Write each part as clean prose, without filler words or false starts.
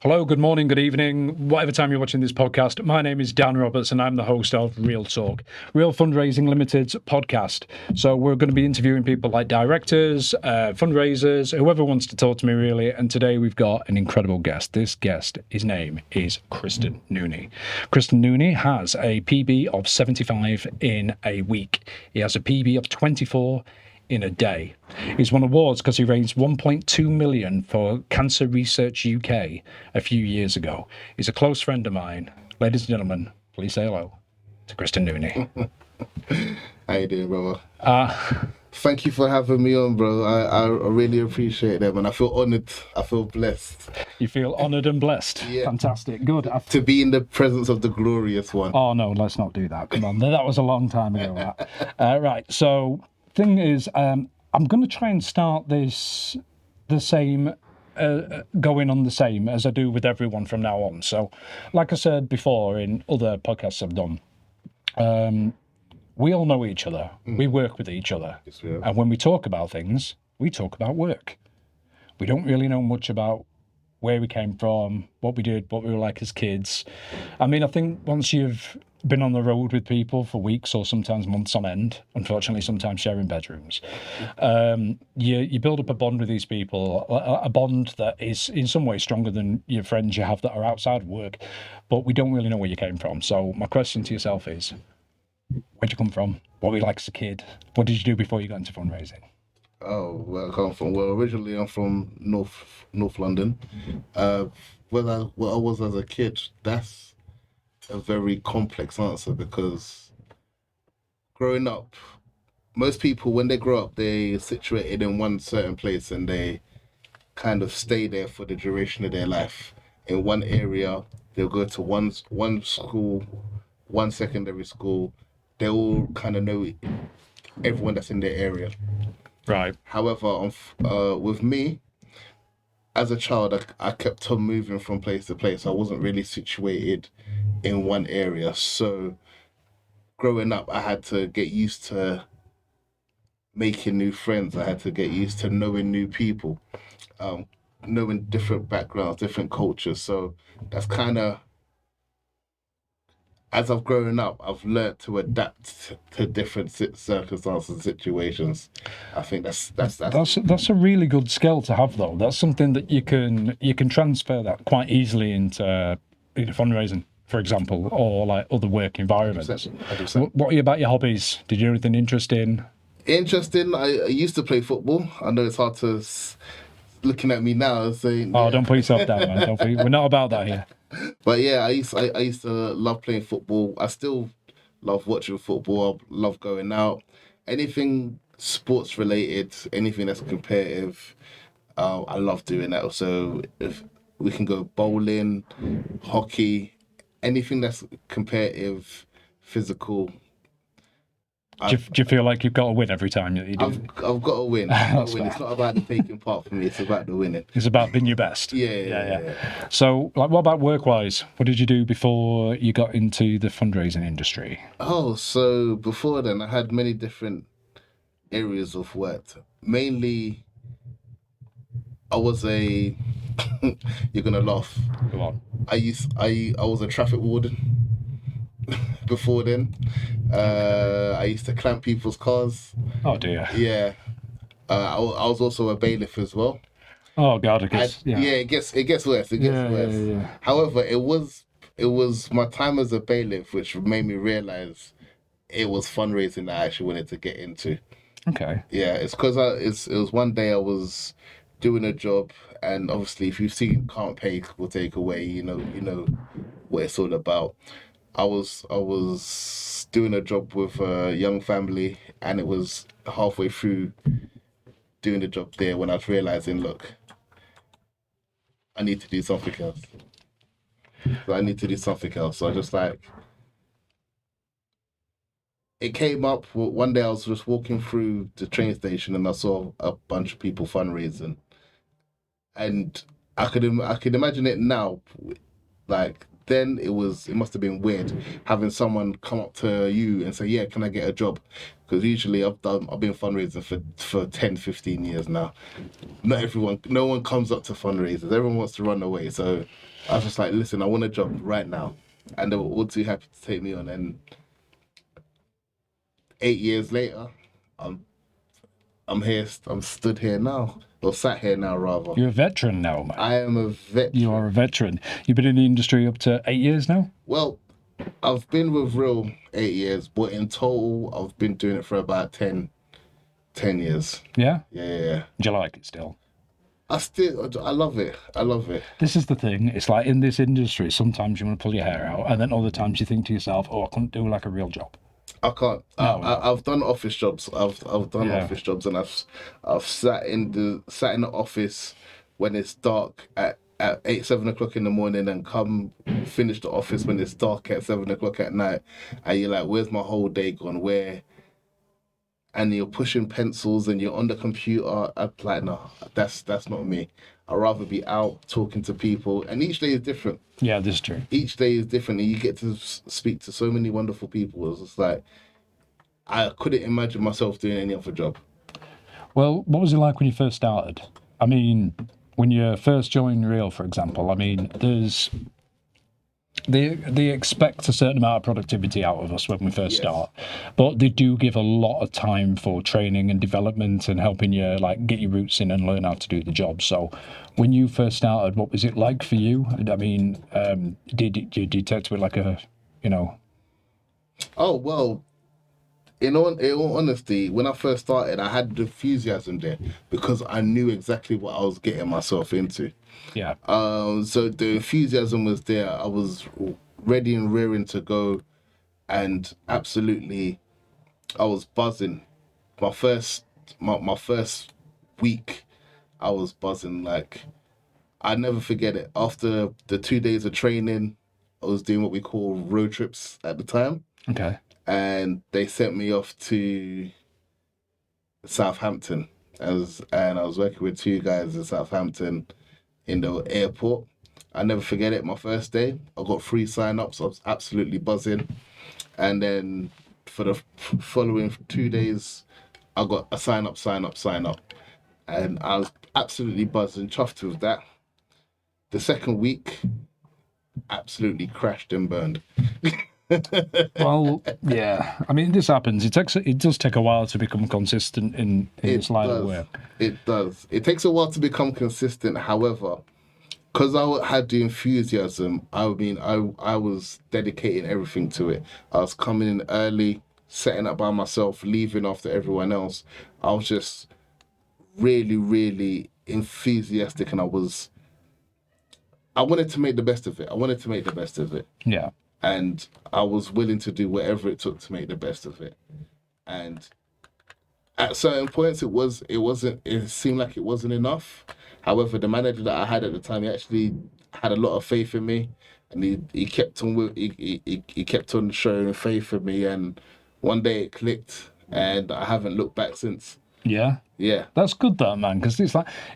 Hello, good morning, good evening, whatever time you're watching this podcast. My name is Dan Roberts and I'm the host of Real Talk, Real Fundraising Limited's podcast. So we're going to be interviewing people like directors, fundraisers, whoever wants to talk to me really. And today we've got an incredible guest. This guest, his name is Kristan Neunie. Kristan Neunie has a PB of 75 in a week. He has a PB of 24 in a day. He's won awards because he raised 1.2 million for Cancer Research UK a few years ago. He's a close friend of mine. Ladies and gentlemen, please say hello to Kristan Neunie. How you doing, brother? Thank you for having me on, bro. I really appreciate that, man. I feel honoured. I feel blessed. You feel honoured and blessed? Yeah. Fantastic. Good. To be in the presence of the glorious one. Oh, no, let's not do that. Come on. That was a long time ago. Right. So, thing is, I'm going to try and start this the same, going on the same as I do with everyone from now on. So, like I said before in other podcasts I've done, we all know each other. We work with each other. Yes, we have. And when we talk about things, we talk about work. We don't really know much about where we came from, what we did, what we were like as kids. I mean, I think once you've been on the road with people for weeks or sometimes months on end, unfortunately sometimes sharing bedrooms, you build up a bond with these people, a bond that is in some ways stronger than your friends you have that are outside of work, but we don't really know where you came from. So my question to yourself is, where'd you come from? What were you like as a kid? What did you do before you got into fundraising? Oh, where I come from? Well, originally I'm from North London. What I was as a kid, that's a very complex answer, because growing up, most people, when they grow up, they're situated in one certain place and they kind of stay there for the duration of their life. In one area, they'll go to one school, one secondary school. They all kind of know everyone that's in their area. Right. However, with me, as a child, I kept on moving from place to place. I wasn't really situated in one area. So growing up, I had to get used to making new friends. I had to get used to knowing new people, knowing different backgrounds, different cultures. So that's kind of, as I've grown up, I've learned to adapt to different circumstances and situations. I think that's a really good skill to have, though. That's something that you can transfer that quite easily into fundraising, for example, or like other work environments. 100%. What are you about your hobbies? Did you do anything interesting? I used to play football. I know it's hard to looking at me now saying. Oh, yeah. Don't put yourself down, man. We're not about that here. But yeah, I used to love playing football. I still love watching football. I love going out. Anything sports related, anything that's competitive, I love doing that. So if we can go bowling, hockey, anything that's competitive, physical. Do you feel like you've got to win every time that you do? I've got to win. It's not about the taking part for me. It's about the winning. It's about being your best. Yeah. So, like, what about work-wise? What did you do before you got into the fundraising industry? Oh, so before then, I had many different areas of work. Mainly, I was a. You're gonna laugh. Go on. I was a traffic warden. Before then, I used to clamp people's cars. Oh dear. Yeah, I was also a bailiff as well. Oh God, I guess. It gets worse. It gets worse. Yeah. However, it was my time as a bailiff which made me realize it was fundraising that I actually wanted to get into. Okay. Yeah, it's because it was one day I was doing a job, and obviously if you've seen Can't Pay Will Take Away, you know what it's all about. I was doing a job with a young family, and it was halfway through doing the job there when I was realizing, look, I need to do something else. So I just it came up one day. I was just walking through the train station and I saw a bunch of people fundraising, and I could imagine it now, like then it must have been weird having someone come up to you and say, yeah, can I get a job? Because usually I've been fundraising for 10, 15 years now. No one comes up to fundraisers. Everyone wants to run away. So I was just like, listen, I want a job right now. And they were all too happy to take me on. And 8 years later, I'm here. I'm stood here now, or sat here now, rather. You're a veteran now, man. I am a veteran. You are a veteran. You've been in the industry up to 8 years now? Well, I've been with Real 8 years, but in total, I've been doing it for about 10 years. Yeah? Yeah. Do you like it still? I love it. I love it. This is the thing. It's like in this industry, sometimes you want to pull your hair out, and then other times you think to yourself, oh, I couldn't do like a real job. I can't. No. I've done office jobs. I've done office jobs, and I've sat in the office when it's dark at 7 o'clock in the morning, and come finish the office when it's dark at 7 o'clock at night, and you're like, where's my whole day gone? Where? And you're pushing pencils and you're on the computer. I'm like, no, that's not me. I'd rather be out talking to people, and each day is different. Yeah, this is true. Each day is different, and you get to speak to so many wonderful people. It's just like, I couldn't imagine myself doing any other job. Well, what was it like when you first started? I mean, when you first joined Real, for example, I mean, they expect a certain amount of productivity out of us when we first start, but they do give a lot of time for training and development and helping you like get your roots in and learn how to do the job. So when you first started, what was it like for you? I mean, did you take to it like a, you know? Oh, well, in all honesty, when I first started, I had the enthusiasm there because I knew exactly what I was getting myself into. Yeah. So the enthusiasm was there. I was ready and rearing to go, and absolutely, I was buzzing. My first week, I was buzzing. Like, I never forget it. After the 2 days of training, I was doing what we call road trips at the time. Okay. And they sent me off to Southampton. I was working with two guys in Southampton in the airport. I never forget it. My first day, I got 3 sign-ups. I was absolutely buzzing. And then for the following 2 days, I got a sign up. And I was absolutely buzzing, chuffed with that. The second week, absolutely crashed and burned. Well, yeah. I mean, this happens. It does take a while to become consistent in this line of work. It does. It takes a while to become consistent. However, because I had the enthusiasm, I was dedicating everything to it. I was coming in early, setting up by myself, leaving after everyone else. I was just really, really enthusiastic, and I wanted to make the best of it. Yeah. And I was willing to do whatever it took to make the best of it. And at certain points, it seemed like it wasn't enough. However, the manager that I had at the time, he actually had a lot of faith in me, and he kept on showing faith in me. And one day it clicked, and I haven't looked back since. Yeah. Yeah. That's good, that, man, because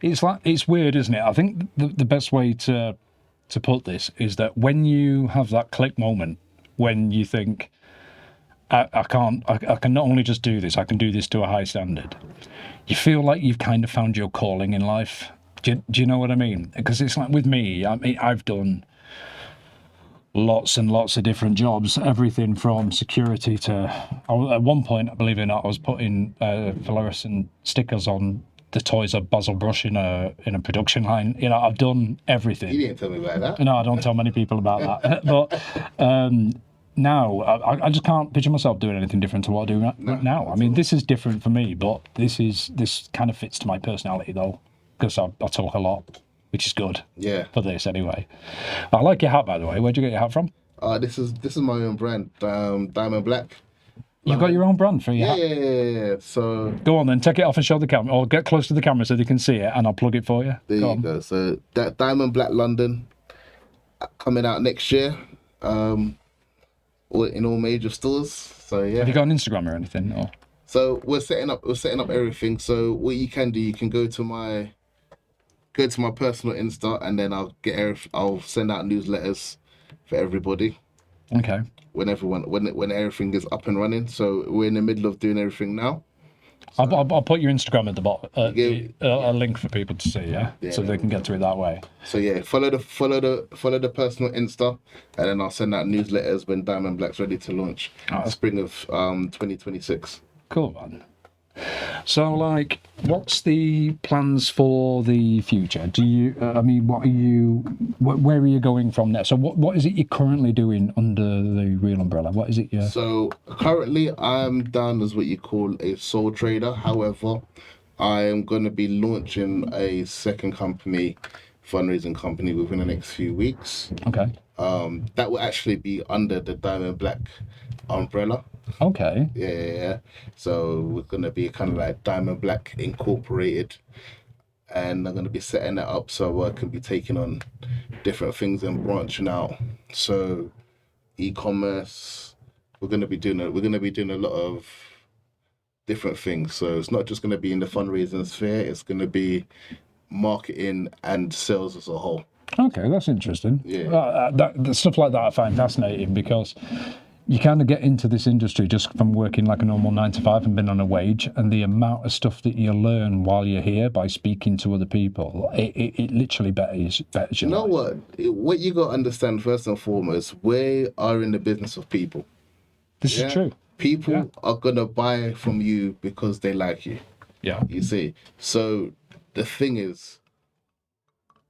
it's weird, isn't it? I think the best way to put this is that when you have that click moment, when you think, I can not only just do this, I can do this to a high standard, you feel like you've kind of found your calling in life. Do you know what I mean? Because it's like with me, I mean, I've done lots and lots of different jobs, everything from security to, at one point, believe it or not, I was putting fluorescent stickers on the toys of Basil Brush in a production line. You know, I've done everything. You didn't tell me about that. No, I don't tell many people about that. But now I just can't picture myself doing anything different to what I do now. I mean, this is different for me, but this kind of fits to my personality though, because I talk a lot, which is good. Yeah. For this anyway. I like your hat, by the way. Where'd you get your hat from? This is my own brand, Diamond Black. You've got your own brand for your hat? Yeah. So go on then, take it off and show the camera, or get close to the camera so they can see it, and I'll plug it for you. There you go. So that Diamond Black London coming out next year, in all major stores. So yeah. Have you got an Instagram or anything? Or? So we're setting up everything. So what you can do, you can go to my personal Insta, and then I'll send out newsletters. for everybody Okay. when everything is up and running. So we're in the middle of doing everything now. I'll put your Instagram at the bottom, Yeah. a link for people to see, so they can get to it that way. So yeah, follow the personal Insta, and then I'll send out newsletters when Diamond Black's ready to launch spring of 2026. Cool, man. So, like, what's the plans for the future? Do you, where are you going from there? So, what is it you're currently doing under the Real umbrella? What is it you're... So, currently, I'm down as what you call a sole trader. However, I am going to be launching a second fundraising company within the next few weeks. Okay. That will actually be under the Diamond Black umbrella. Okay. Yeah. So we're gonna be kind of like Diamond Black Incorporated, and I'm gonna be setting that up so I can be taking on different things and branching out. So e-commerce, we're gonna be doing a lot of different things. So it's not just gonna be in the fundraising sphere. It's gonna be marketing and sales as a whole. Okay, that's interesting. Yeah. The stuff like that I find fascinating because you kind of get into this industry just from working like a normal 9 to 5 and being on a wage, and the amount of stuff that you learn while you're here by speaking to other people, it literally betters your You know life. what you got to understand first and foremost, we are in the business of people. This is true. People are gonna buy from you because they like you. Yeah. You see. So the thing is,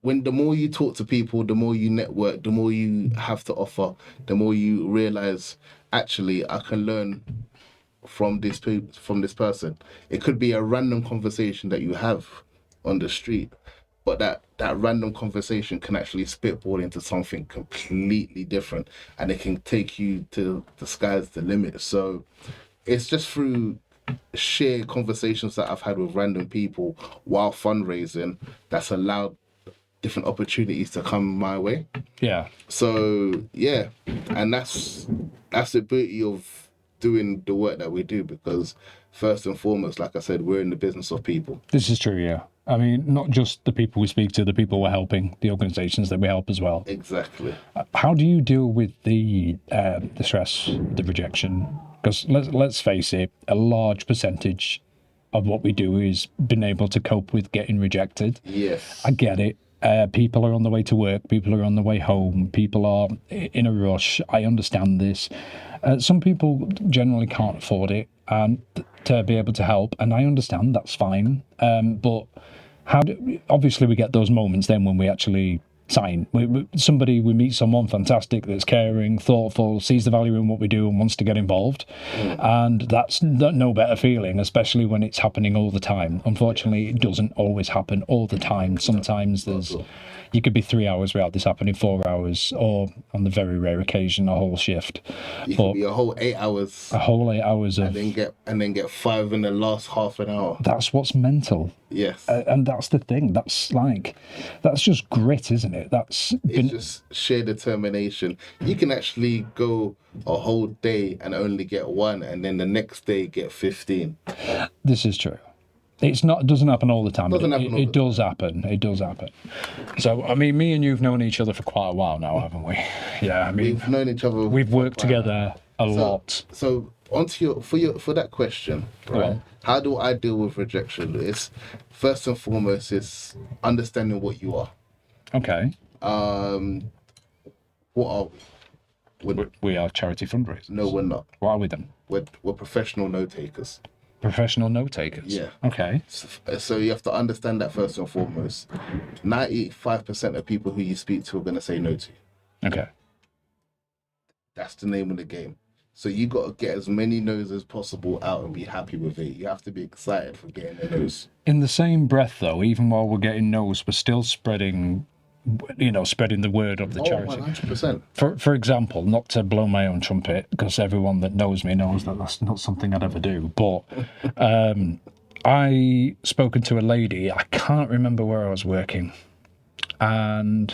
when the more you talk to people, the more you network, the more you have to offer, the more you realize, actually, I can learn from this person. It could be a random conversation that you have on the street, but that random conversation can actually spitball into something completely different, and it can take you to the sky's the limit. So it's just through sheer conversations that I've had with random people while fundraising that's allowed different opportunities to come my way. Yeah. So yeah, and that's the beauty of doing the work that we do, because first and foremost, like I said, we're in the business of people. This is true, yeah. I mean, not just the people we speak to, the people we're helping, the organisations that we help as well. Exactly. How do you deal with the stress, the rejection? Because let's face it, a large percentage of what we do is being able to cope with getting rejected. Yes. I get it. People are on the way to work. People are on the way home. People are in a rush. I understand this. Some people generally can't afford it and to be able to help, and I understand that's fine. But obviously we get those moments then when we actually sign. We meet someone fantastic that's caring, thoughtful, sees the value in what we do and wants to get involved. And that's no better feeling, especially when it's happening all the time. Unfortunately, it doesn't always happen all the time. Sometimes you could be 3 hours without this happening, 4 hours, or on the very rare occasion, a whole shift. You could be a whole 8 hours. A whole 8 hours of... And then get 5 in the last half an hour. That's what's mental. Yes. And that's the thing. That's just grit, isn't it? It's just sheer determination. You can actually go a whole day and only get 1, and then the next day get 15. This is true. It doesn't happen all the time. It does happen. It does happen. So, I mean, me and you've known each other for quite a while now, haven't we? Yeah, I mean, we've known each other. We've worked together a lot. So, onto for that question, right? How do I deal with rejection? It's first and foremost, it's understanding what you are. Okay. What are we? We are charity fundraisers. No, we're not. What are we then? We're professional note takers. Professional note takers. Yeah. Okay. So you have to understand that first and foremost. 95% of people who you speak to are going to say no to you. Okay. That's the name of the game. So you got to get as many no's as possible out and be happy with it. You have to be excited for getting the no's. In the same breath, though, even while we're getting no's, we're still spreading the word of the charity. 100%. For example, not to blow my own trumpet, because everyone that knows me knows that that's not something I'd ever do, but I spoken to a lady, I can't remember where I was working, and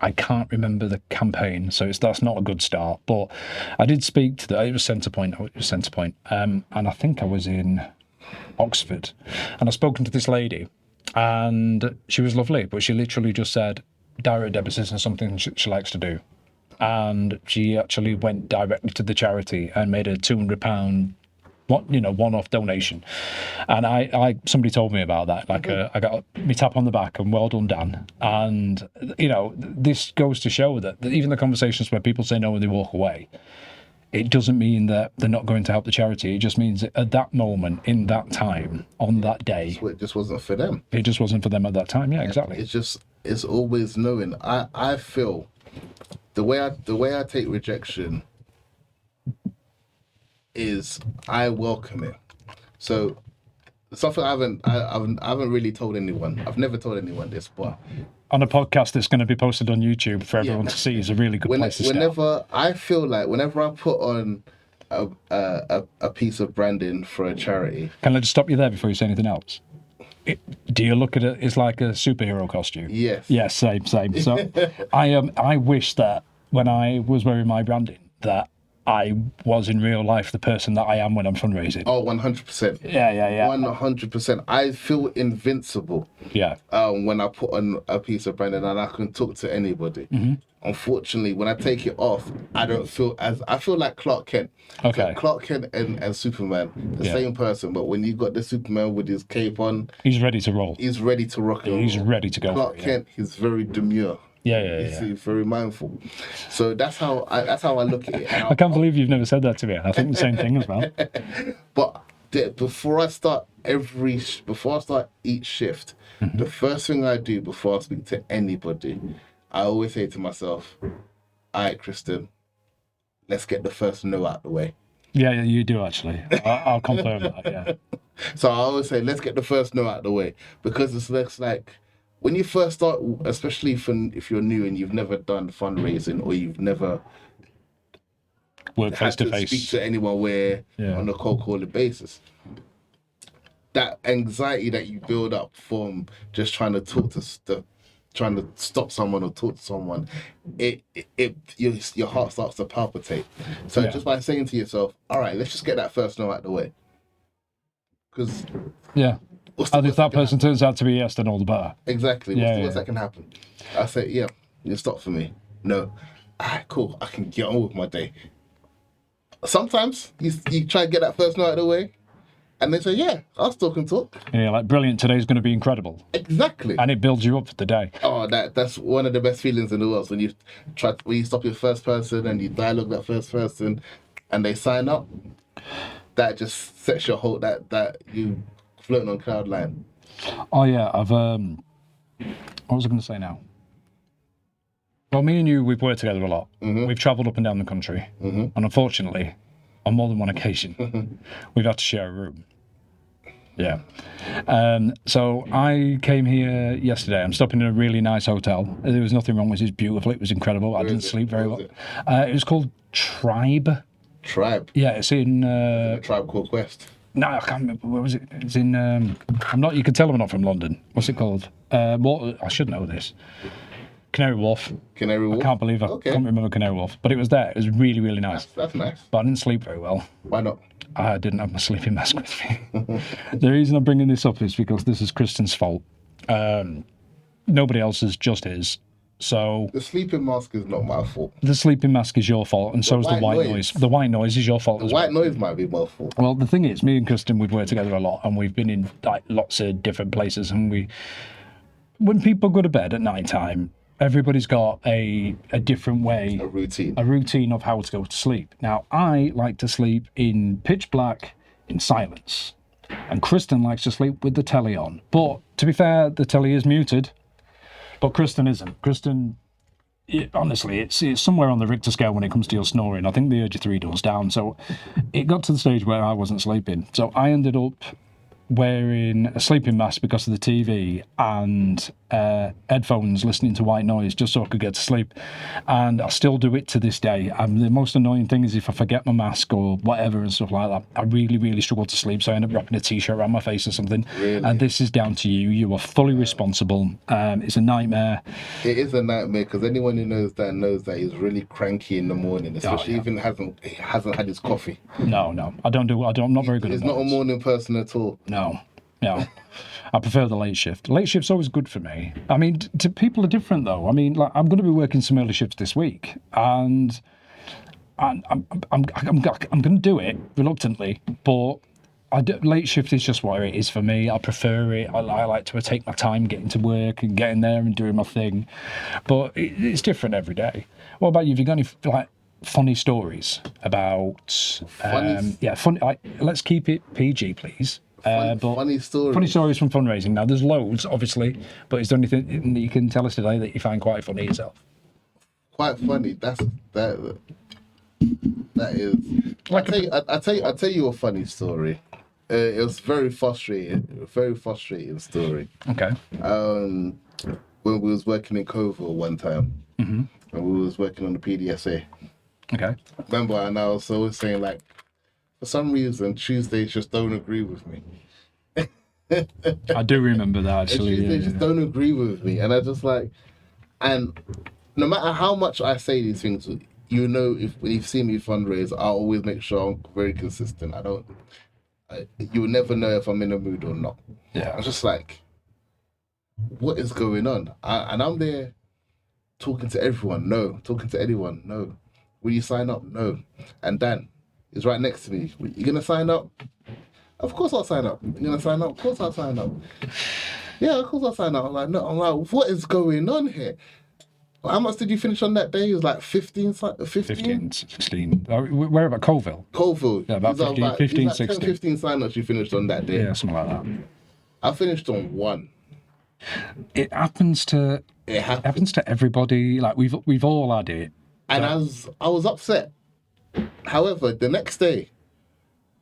I can't remember the campaign, so that's not a good start, but I did speak to it was Centrepoint, and I think I was in Oxford, and I've spoken to this lady, and she was lovely, but she literally just said direct debits isn't something she likes to do. and she actually went directly to the charity and made a £200 one-off donation. And I somebody told me about that. Like, I got me tap on the back and well done, Dan. And this goes to show that even the conversations where people say no when they walk away, it doesn't mean that they're not going to help the charity. It just means that at that moment, in that time, on that day, it just wasn't for them. It just wasn't for them at that time. Yeah, exactly. It's always knowing. I feel the way I take rejection is I welcome it. So something I haven't really told anyone. I've never told anyone this, but on a podcast that's going to be posted on YouTube for everyone to see is a really good place to start. I feel like whenever I put on a piece of branding for a charity. Can I just stop you there before you say anything else? Do you look at it as like a superhero costume? Yes. Yes, same. So I wish that when I was wearing my branding that I was in real life the person that I am when I'm fundraising. Oh, 100%. Yeah. 100%. I feel invincible. Yeah. When I put on a piece of branding and I can talk to anybody. Mm-hmm. Unfortunately, when I take it off, I feel like Clark Kent. Okay. So Clark Kent and Superman, the same person, but when you got the Superman with his cape on, he's ready to roll. He's ready to rock and roll. He's ready to go. Clark Kent, he's very demure. Yeah. He's very mindful. So that's how I look at it. I can't believe you've never said that to me. I think the same thing as well. But before I start each shift, mm-hmm. the first thing I do before I speak to anybody, I always say to myself, all right, Kristan, let's get the first no out the way. Yeah, you do actually. I'll confirm that, yeah. So I always say, let's get the first no out the way, because it's less like, when you first start, especially if you're new and you've never done fundraising or you've never worked face to face, speak to anyone on a cold calling basis, that anxiety that you build up from just trying to stop someone or talk to someone, your heart starts to palpitate. So just by saying to yourself, all right, let's just get that first no out the way, because and if that person turns out to be yes, then all the better. Exactly. What's that can happen? I say, you stop for me. No. All right, cool. I can get on with my day. Sometimes you try to get that first no out of the way, and they say, yeah, I'll still can talk. Yeah, like brilliant. Today's going to be incredible. Exactly. And it builds you up for the day. Oh, that's one of the best feelings in the world, when you stop your first person and you dialogue that first person, and they sign up. That just sets your whole that you. Floating on cloud nine. Oh yeah, I've what was I going to say now? Well, me and you, we've worked together a lot. Mm-hmm. We've travelled up and down the country, and unfortunately, on more than one occasion, we've had to share a room. Yeah. So I came here yesterday. I'm stopping in a really nice hotel. There was nothing wrong with it. It was beautiful. It was incredible. I didn't sleep very well. It was called Tribe. Tribe? Yeah, it's in a Tribe Called Quest. No, I can't remember. Where was it? It's in. I'm not. You can tell I'm not from London. What's it called? I should know this. Canary Wharf. Canary Wharf. I can't believe I can't remember Canary Wharf, but it was there. It was really, really nice. That's nice. But I didn't sleep very well. Why not? I didn't have my sleeping mask with me. The reason I'm bringing this up is because this is Kristan's fault. Nobody else's, just his. So the sleeping mask is not my fault. The sleeping mask is your fault, and so is the white noise. The white noise is your fault. The white noise might be my fault. Well, the thing is, me and Kristan, we've worked together a lot, and we've been in like lots of different places. And when people go to bed at night time, everybody's got a different way, a routine of how to go to sleep. Now, I like to sleep in pitch black, in silence, and Kristan likes to sleep with the telly on. But to be fair, the telly is muted. But Kristan isn't. Kristan, honestly, it's somewhere on the Richter scale when it comes to your snoring. I think the urge of 3 doors down. So it got to the stage where I wasn't sleeping. So I ended up wearing a sleeping mask because of the TV and headphones, listening to white noise just so I could get to sleep. And I still do it to this day. And the most annoying thing is if I forget my mask or whatever and stuff like that, I really, really struggle to sleep. So I end up wrapping a t-shirt around my face or something. Really? And this is down to you. You are fully responsible. It's a nightmare. It is a nightmare because anyone who knows that he's really cranky in the morning, especially even hasn't had his coffee. No, I'm not very good at that. He's not a morning person at all. No. Yeah. I prefer the late shift. Late shift's always good for me. I mean, people are different though. I mean, like I'm going to be working some early shifts this week, and I'm going to do it reluctantly, but late shift is just what it is for me. I prefer it. I like to take my time getting to work and getting there and doing my thing, but it's different every day. What about you? Have you got any like funny stories about? Funny. Like, let's keep it PG, please. Funny stories. Funny stories from fundraising. Now, there's loads, obviously, but is there anything that you can tell us today that you find quite funny yourself? Quite funny. That is. I'll tell you a funny story. It was very frustrating story. Okay. When we was working in Coville one time, and we was working on the PDSA. Okay. Remember, and I was always saying like, for some reason Tuesdays just don't agree with me. I do remember that actually. Tuesdays just don't agree with me, and I just like, and no matter how much I say these things, you know, if you've seen me fundraise, I always make sure I'm very consistent. You'll never know if I'm in a mood or not. Yeah. I'm just like, what is going on? And I'm there talking to everyone, no. Talking to anyone, no. Will you sign up? No. And Dan is right next to me. You gonna sign up? Of course I'll sign up. You gonna sign up? Of course I'll sign up. Yeah, of course I'll sign up. I'm like, no. I'm like, what is going on here? How much did you finish on that day? It was like 15? 15, 16. Where about Coville? Coville. Yeah, about 15, 16. 10, 15 sign-ups you finished on that day. Yeah, something like that. I finished on 1. It happens to everybody. Like we've all had it. And I was upset. However, the next day,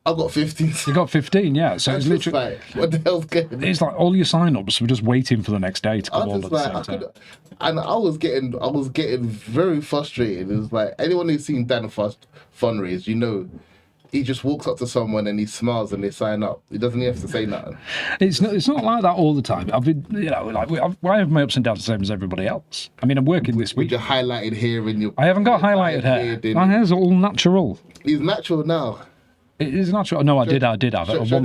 I got 15. You got 15, yeah. So it's literally like, what the hell's going on? It's like all your sign-ups were just waiting for the next day to come all at the same time. And I was getting very frustrated. It was like, anyone who's seen Dan fundraise, you know, he just walks up to someone and he smiles and they sign up. He doesn't even have to say nothing. It's not like that all the time. I've been, you know, like I have my ups and downs the same as everybody else. I mean, I'm working this week. With your highlighted hair in your. I haven't got highlighted hair. My hair's all natural. He's natural now. It is natural. No, I did have it. Show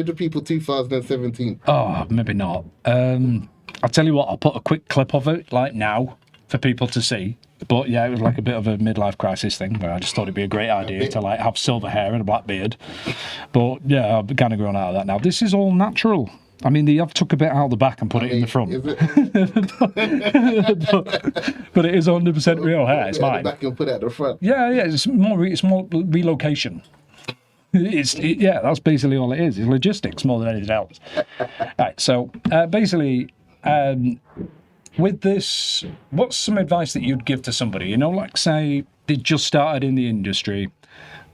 the people 2017. Oh, maybe not. I'll tell you what. I'll put a quick clip of it, like now, for people to see. But yeah, it was like a bit of a midlife crisis thing where I just thought it'd be a great idea to like have silver hair and a black beard. But yeah, I've kind of grown out of that now. This is all natural. I mean, they have took a bit out of the back and put it in the front. Is it? but it is 100% real hair. It's mine. Back and put it at the front. Yeah. It's more relocation. That's basically all it is. It's logistics more than anything else. Right. So basically. With this, what's some advice that you'd give to somebody? You know, like say they just started in the industry,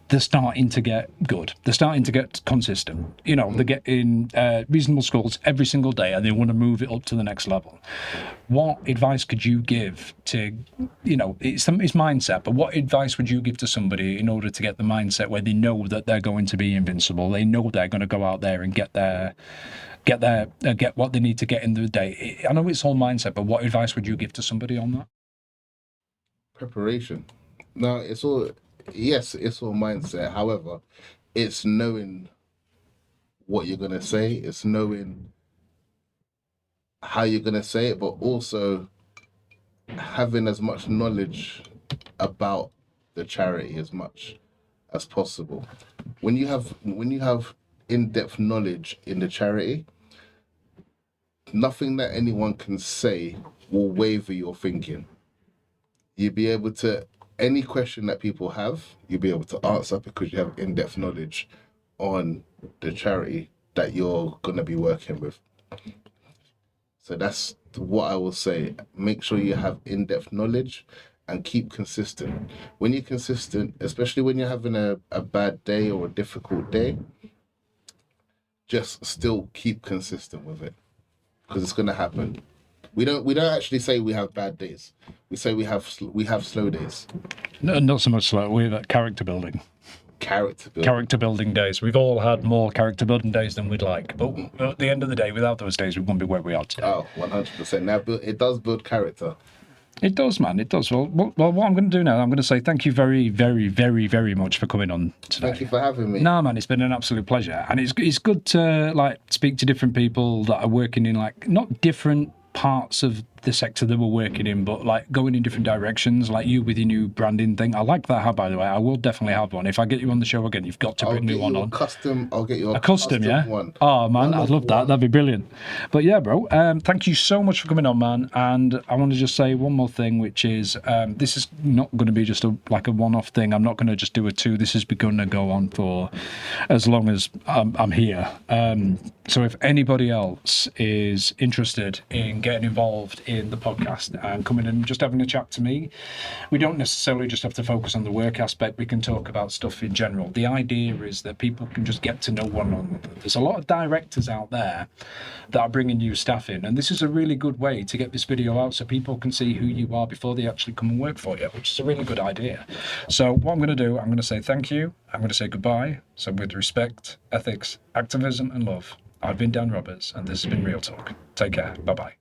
they're starting to get good, they're starting to get consistent. You know, they're getting reasonable scores every single day, and they want to move it up to the next level. What advice could you give to, you know, it's mindset, but what advice would you give to somebody in order to get the mindset where they know that they're going to be invincible? They know they're going to go out there and get what they need to get in the day. I know it's all mindset, but what advice would you give to somebody on that? Preparation. Now, it's all mindset. However, it's knowing what you're going to say. It's knowing how you're going to say it, but also having as much knowledge about the charity as much as possible. When you have in-depth knowledge in the charity, nothing that anyone can say will waver your thinking. You'll be able to, any question that people have, you'll be able to answer because you have in-depth knowledge on the charity that you're going to be working with. So that's what I will say. Make sure you have in-depth knowledge and keep consistent. When you're consistent, especially when you're having a bad day or a difficult day, just still keep consistent with it. Because it's going to happen. We don't actually say we have bad days. We say we have slow days. No, not so much slow. We have character building. Character building days. We've all had more character building days than we'd like. But at the end of the day, without those days, we wouldn't be where we are today. Oh, 100%. Now, it does build character. It does, man. It does. Well, what I'm going to do now, I'm going to say thank you very, very, very, very much for coming on today. Thank you for having me. No, man, it's been an absolute pleasure, and it's good to like speak to different people that are working in like not different parts of the sector that we're working in, but like going in different directions, like you with your new branding thing. I like that hat, by the way. I will definitely have one. If I get you on the show again, you've got to bring me one on. I'll get you A custom, yeah? one. Oh, man, I'd love that. That'd be brilliant. But yeah, bro, thank you so much for coming on, man. And I want to just say one more thing, which is this is not going to be just a one-off thing. I'm not going to just do a 2. This is going to go on for as long as I'm here. So if anybody else is interested in getting involved in the podcast and coming and just having a chat to me, we don't necessarily just have to focus on the work aspect. We can talk about stuff in general. The idea is that people can just get to know one another. There's a lot of directors out there that are bringing new staff in, and this is a really good way to get this video out so people can see who you are before they actually come and work for you, which is a really good idea. So what I'm going to do, I'm going to say thank you. I'm going to say goodbye. So with respect, ethics, activism, and love, I've been Dan Roberts, and this has been Real Talk. Take care. Bye-bye.